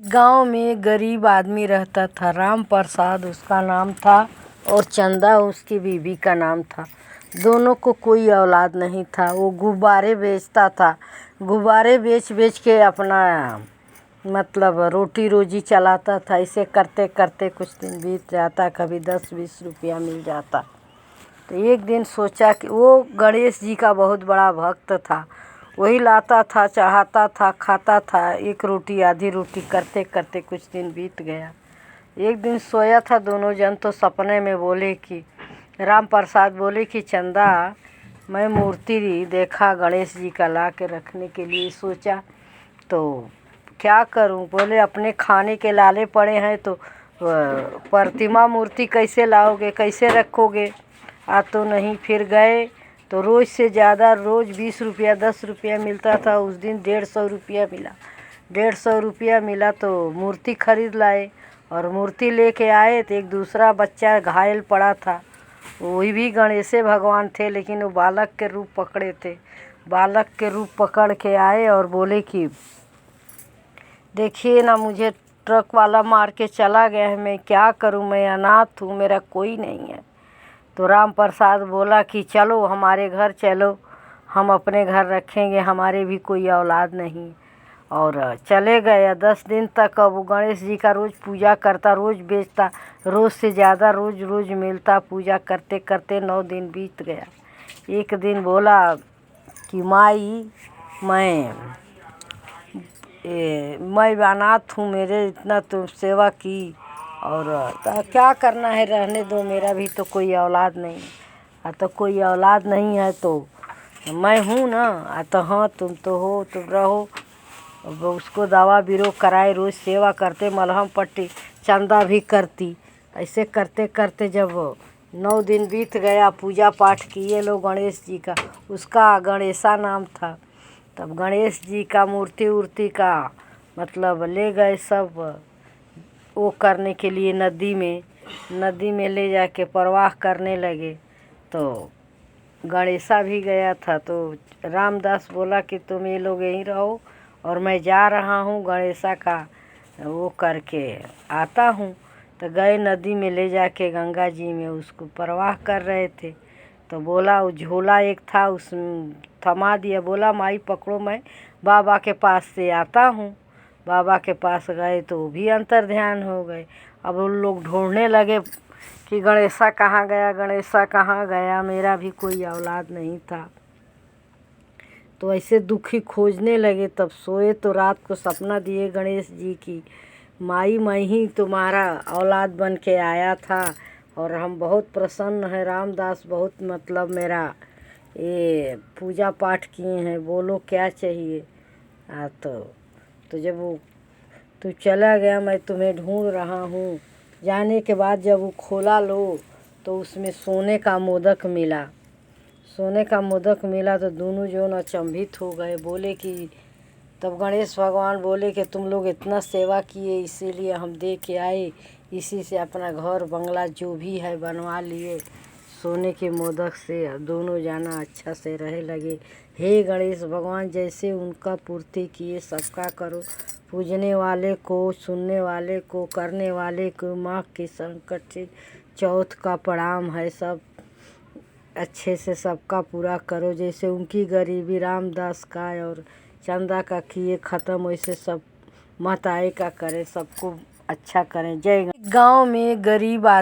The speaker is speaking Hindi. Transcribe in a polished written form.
गांव में गरीब आदमी रहता था, राम प्रसाद उसका नाम था और चंदा उसकी बीवी का नाम था। दोनों को कोई औलाद नहीं था। वो गुब्बारे बेचता था। गुब्बारे बेच बेच के अपना मतलब रोटी रोजी चलाता था। इसे करते करते कुछ दिन बीत जाता, कभी 10-20 रुपया मिल जाता। तो एक दिन सोचा कि वो गणेश जी का बहुत बड़ा भक्त था। वही लाता था, चढ़ाता था, खाता था, एक रोटी आधी रोटी करते करते कुछ दिन बीत गया। एक दिन सोया था दोनों जन, तो सपने में बोले कि राम प्रसाद बोले कि चंदा, मैं मूर्ति देखा गणेश जी का ला के रखने के लिए सोचा, तो क्या करूं। बोले अपने खाने के लाले पड़े हैं तो प्रतिमा मूर्ति कैसे लाओगे, कैसे रखोगे। तो नहीं। फिर गए तो रोज़ से ज़्यादा, रोज़ 20 रुपया 10 रुपया मिलता था। उस दिन 150 रुपया मिला। 150 रुपया मिला तो मूर्ति खरीद लाए और मूर्ति लेके आए तो एक दूसरा बच्चा घायल पड़ा था। वही भी गणेशे भगवान थे, लेकिन वो बालक के रूप पकड़े थे। बालक के रूप पकड़ के आए और बोले कि देखिए ना, मुझे ट्रक वाला मार के चला गया है, मैं क्या करूं, मैं अनाथ हूं, मेरा कोई नहीं है। तो राम प्रसाद बोला कि चलो हमारे घर चलो, हम अपने घर रखेंगे, हमारे भी कोई औलाद नहीं। और चले गए। 10 दिन तक वो गणेश जी का रोज़ पूजा करता, रोज़ बेचता, रोज़ से ज़्यादा रोज़ रोज़ मिलता। पूजा करते करते 9 दिन बीत गया। एक दिन बोला कि माई, मैं अनाथ हूँ, मेरे इतना तो सेवा की और क्या करना है, रहने दो, मेरा भी तो कोई औलाद नहीं है। तो कोई औलाद नहीं है तो मैं हूँ ना। तो हाँ, तुम तो हो, तुम रहो। उसको दवा बीरो कराए, रोज़ सेवा करते, मलहम पट्टी चंदा भी करती। ऐसे करते करते जब 9 दिन बीत गया, पूजा पाठ किए लोग गणेश जी का, उसका गणेशा नाम था। तब गणेश जी का मूर्ति का मतलब ले गए सब वो करने के लिए नदी में ले जाके प्रवाह करने लगे। तो गणेशा भी गया था। तो रामदास बोला कि तुम ये लोग यहीं रहो और मैं जा रहा हूँ, गणेशा का वो करके आता हूँ। तो गए नदी में ले जाके, गंगा जी में उसको प्रवाह कर रहे थे। तो बोला वो झोला एक था, उस थमा दिया। बोला माई पकड़ो, मैं बाबा के पास से आता हूँ। बाबा के पास गए तो वो भी अंतर ध्यान हो गए। अब उन लोग ढूंढने लगे कि गणेशा कहाँ गया, गणेशा कहाँ गया, मेरा भी कोई औलाद नहीं था। तो ऐसे दुखी खोजने लगे। तब सोए तो रात को सपना दिए गणेश जी की, माई मैं ही तुम्हारा औलाद बन के आया था और हम बहुत प्रसन्न हैं। रामदास बहुत मतलब मेरा ये पूजा पाठ किए हैं, बोलो क्या चाहिए। तो जब वो तू चला गया, मैं तुम्हें ढूंढ रहा हूँ। जाने के बाद जब वो खोला लो तो उसमें सोने का मोदक मिला। सोने का मोदक मिला तो दोनों जोन अचंभित हो गए। बोले कि तब गणेश भगवान बोले कि तुम लोग इतना सेवा किए, इसीलिए हम दे के आए, इसी से अपना घर बंगला जो भी है बनवा लिए सोने के मोदक से। दोनों जाना अच्छा से रहे लगे। हे गणेश भगवान, जैसे उनका पूर्ति किए सबका करो। पूजने वाले को, सुनने वाले को, करने वाले को माँ के संकट से चौथ का प्रणाम है। सब अच्छे से सबका पूरा करो। जैसे उनकी गरीबी रामदास का और चंदा का किए ख़त्म, वैसे सब माताएँ का करें, सबको अच्छा करें। जय। गांव में गरीब आदमी